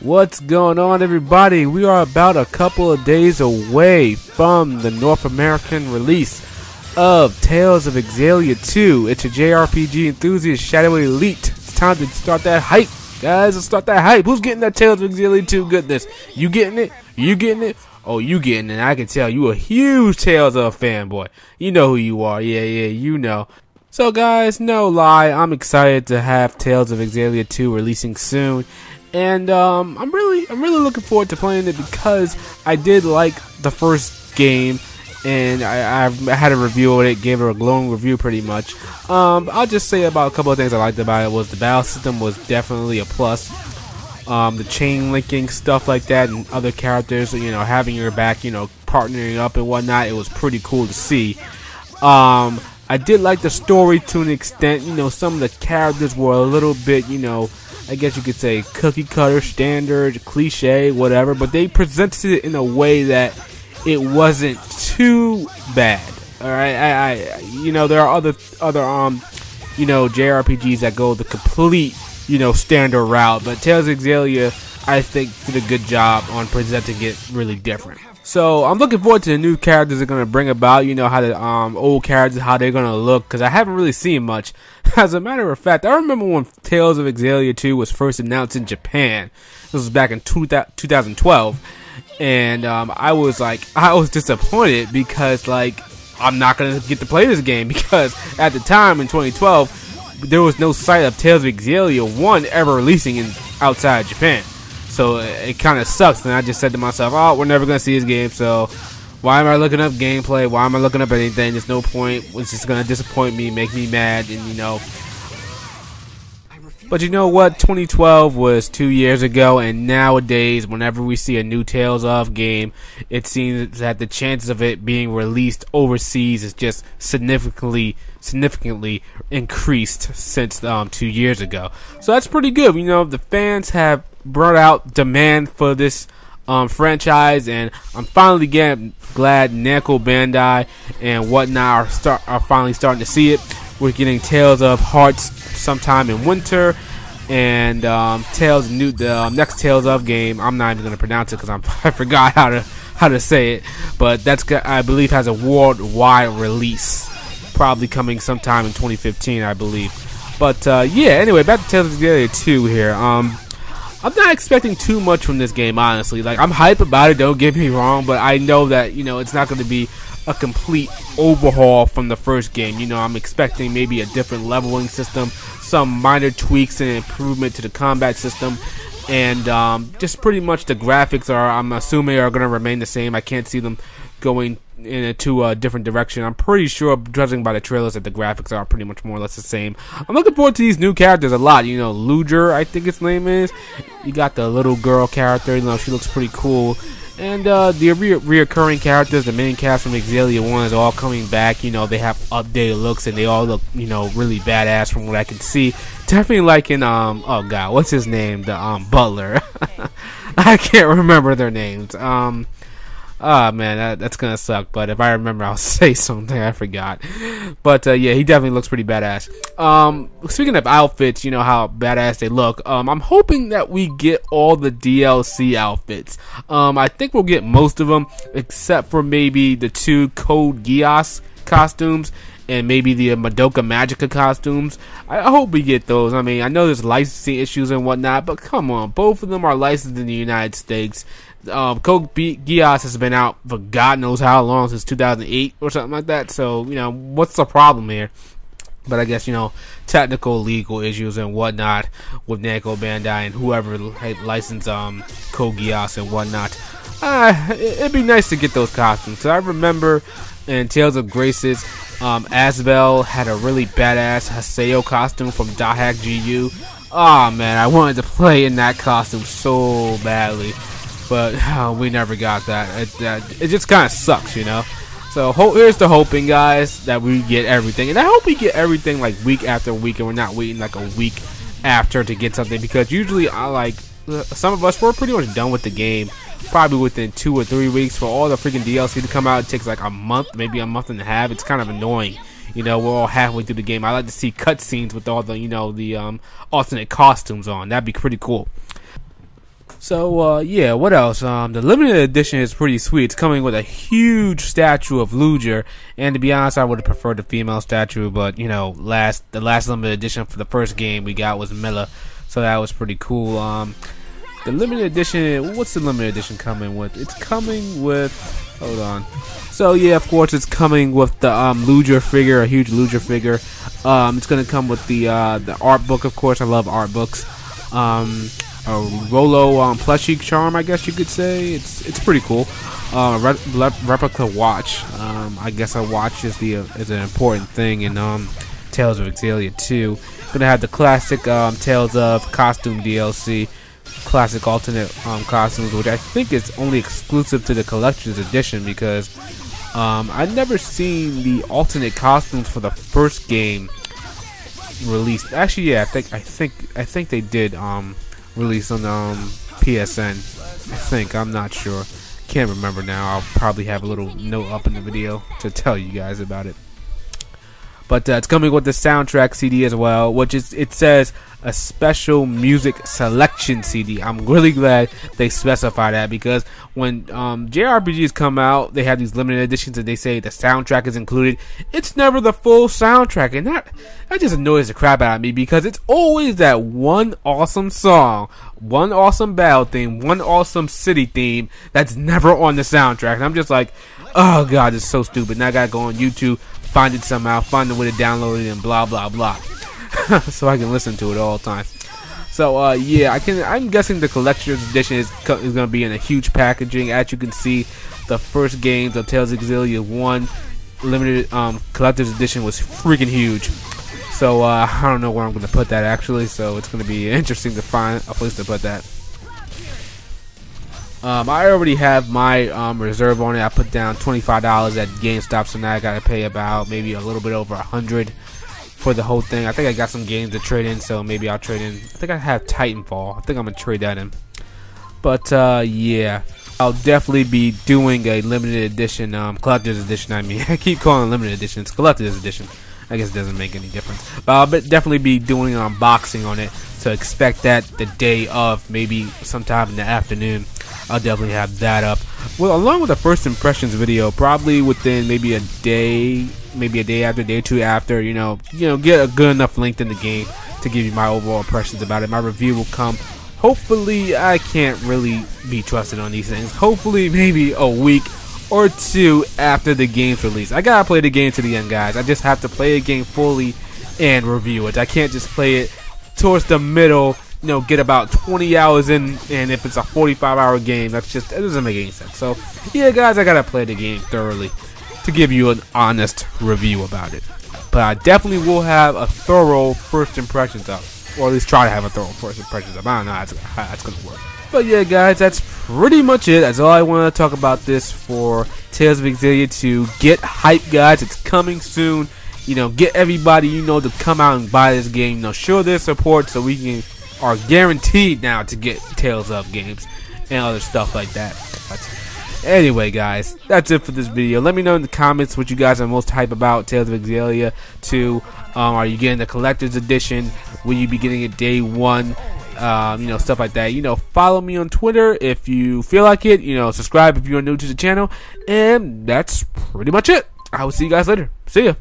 What's going on, everybody? We are about a couple of days away from the North American release of Tales of Xillia 2. It's a JRPG enthusiast Shadow Elite. It's time to start that hype, guys. Let's start that hype. Who's getting that Tales of Xillia 2 goodness? You getting it? You getting it? Oh, you getting it. I can tell you a huge Tales of fanboy. You know who you are. Yeah, you know. So, guys, no lie, I'm excited to have Tales of Xillia 2 releasing soon. And I'm really looking forward to playing it because I did like the first game, and I had a review of it, gave it a glowing review pretty much. I'll just say about a couple of things I liked about it. Was the battle system was definitely a plus. The chain linking, stuff like that, and other characters, you know, having your back, you know, partnering up and whatnot, it was pretty cool to see. I did like the story to an extent. You know, some of the characters were a little bit, you know, I guess you could say cookie cutter, standard, cliche, whatever, but they presented it in a way that it wasn't too bad. All right, you know, there are other you know, JRPGs that go the complete, you know, standard route, but Tales of Xillia, I think, did a good job on presenting it really different. So I'm looking forward to the new characters they're gonna bring about. You know, how the old characters, how they're gonna look, because I haven't really seen much. As a matter of fact, I remember when Tales of Xillia 2 was first announced in Japan. This was back in 2012, and I was disappointed because, like, I'm not gonna get to play this game because at the time in 2012 there was no sight of Tales of Xillia 1 ever releasing outside Japan. So it kind of sucks, and I just said to myself, oh, we're never going to see this game, so why am I looking up gameplay? Why am I looking up anything? There's no point. It's just going to disappoint me, make me mad, and, you know. But you know what? 2012 was 2 years ago, and nowadays, whenever we see a new Tales of game, it seems that the chances of it being released overseas is just significantly increased since 2 years ago. So that's pretty good. You know, the fans have brought out demand for this franchise, and I'm finally glad Namco Bandai and whatnot are finally starting to see it. We're getting Tales of Hearts sometime in winter, and the next Tales of game. I'm not even going to pronounce it because I forgot how to say it, but that's, I believe, has a worldwide release, probably coming sometime in 2015, I believe. But yeah, anyway, back to Tales of Xillia 2 here. I'm not expecting too much from this game, honestly. Like, I'm hype about it, don't get me wrong, but I know that, you know, it's not going to be a complete overhaul from the first game. You know, I'm expecting maybe a different leveling system, some minor tweaks and improvement to the combat system, and just pretty much the graphics I'm assuming are going to remain the same. I can't see them going into a different direction. I'm pretty sure, judging by the trailers, that the graphics are pretty much more or less the same. I'm looking forward to these new characters a lot. You know, Luger, I think its name is. You got the little girl character. You know, she looks pretty cool. And the reoccurring characters, the main cast from Xillia 1 is all coming back. You know, they have updated looks and they all look, you know, really badass from what I can see. Definitely like in oh god, what's his name? The Butler. I can't remember their names. Oh man, that's gonna suck, but if I remember I'll say something. I forgot. But yeah, he definitely looks pretty badass. Speaking of outfits, you know how badass they look. I'm hoping that we get all the DLC outfits. I think we'll get most of them, except for maybe the 2 Code Geass costumes and maybe the Madoka Magica costumes. I hope we get those. I mean, I know there's licensing issues and whatnot, but come on, both of them are licensed in the United States. Code Geass has been out for God knows how long, since 2008 or something like that. So, you know, what's the problem here? But I guess, you know, technical, legal issues and whatnot with Namco Bandai and whoever licensed Code Geass and whatnot. It'd be nice to get those costumes. So I remember in Tales of Graces, Asbel had a really badass Haseo costume from Dahak GU. Oh man, I wanted to play in that costume so badly, but we never got that. It just kind of sucks, you know. So here's the hoping, guys, that we get everything, and I hope we get everything like week after week, and we're not waiting like a week after to get something, because usually some of us, we're pretty much done with the game probably within 2 or 3 weeks. For all the freaking DLC to come out, it takes like a month, maybe a month and a half. It's kind of annoying. You know, we're all halfway through the game. I like to see cutscenes with all the, you know, the alternate costumes on. That'd be pretty cool. So yeah, what else? The limited edition is pretty sweet. It's coming with a huge statue of Luger, and to be honest, I would have preferred the female statue, but you know, the last limited edition for the first game we got was Milla, so that was pretty cool. The limited edition, what's the limited edition coming with? It's coming with, hold on. So yeah, of course, it's coming with the Luger figure, a huge Luger figure. It's gonna come with the art book, of course. I love art books. A Rolo plushie charm, I guess you could say. It's pretty cool. Replica watch. I guess a watch is an important thing in Tales of Xillia 2. Gonna have the classic Tales of costume DLC, classic alternate costumes, which I think is only exclusive to the collector's edition because I've never seen the alternate costumes for the first game released. Actually, yeah, I think they did release on PSN. I think, I'm not sure. Can't remember now. I'll probably have a little note up in the video to tell you guys about it. But it's coming with the soundtrack CD as well, which it says a special music selection CD. I'm really glad they specify that because when JRPGs come out, they have these limited editions and they say the soundtrack is included. It's never the full soundtrack, and that just annoys the crap out of me because it's always that one awesome song, one awesome battle theme, one awesome city theme that's never on the soundtrack. And I'm just like, oh god, it's so stupid. Now I gotta go on YouTube, find it somehow, find a way to download it, and blah blah blah, so I can listen to it all the time. So yeah, I'm guessing the collector's edition is gonna be in a huge packaging. As you can see, the first games of Tales of Xillia 1 limited collector's edition was freaking huge. So I don't know where I'm gonna put that actually. So it's gonna be interesting to find a place to put that. I already have my reserve on it. I put down $25 at GameStop, so now I gotta pay about maybe a little bit over $100 for the whole thing. I think I got some games to trade in, so maybe I'll trade in. I think I have Titanfall. I think I'm gonna trade that in. But yeah, I'll definitely be doing a limited edition, collector's edition. I mean, I keep calling it limited edition. It's collector's edition. I guess it doesn't make any difference. But I'll definitely be doing an unboxing on it, so expect that the day of, maybe sometime in the afternoon. I'll definitely have that up. Well, along with the first impressions video, probably within maybe a day after, day or two after, you know, get a good enough length in the game to give you my overall impressions about it. My review will come. Hopefully, I can't really be trusted on these things. Hopefully, maybe a week or two after the game's release. I gotta play the game to the end, guys. I just have to play a game fully and review it. I can't just play it towards the middle, you know, get about 20 hours in, and if it's a 45-hour game, that doesn't make any sense. So, yeah, guys, I gotta play the game thoroughly to give you an honest review about it. But I definitely will have a thorough first impressions up, or at least try to have a thorough first impressions up. I don't know how that's gonna work. But yeah, guys, that's pretty much it. That's all I want to talk about this for Tales of Xillia 2. Get hype, guys. It's coming soon. You know, get everybody you know to come out and buy this game. You know, show their support so we are guaranteed now to get Tales of games and other stuff like that. But anyway, guys, that's it for this video. Let me know in the comments what you guys are most hype about Tales of Xillia 2. Are you getting the collector's edition? Will you be getting it day one? You know, stuff like that. You know, follow me on Twitter if you feel like it. You know, subscribe if you're new to the channel. And that's pretty much it. I will see you guys later. See ya.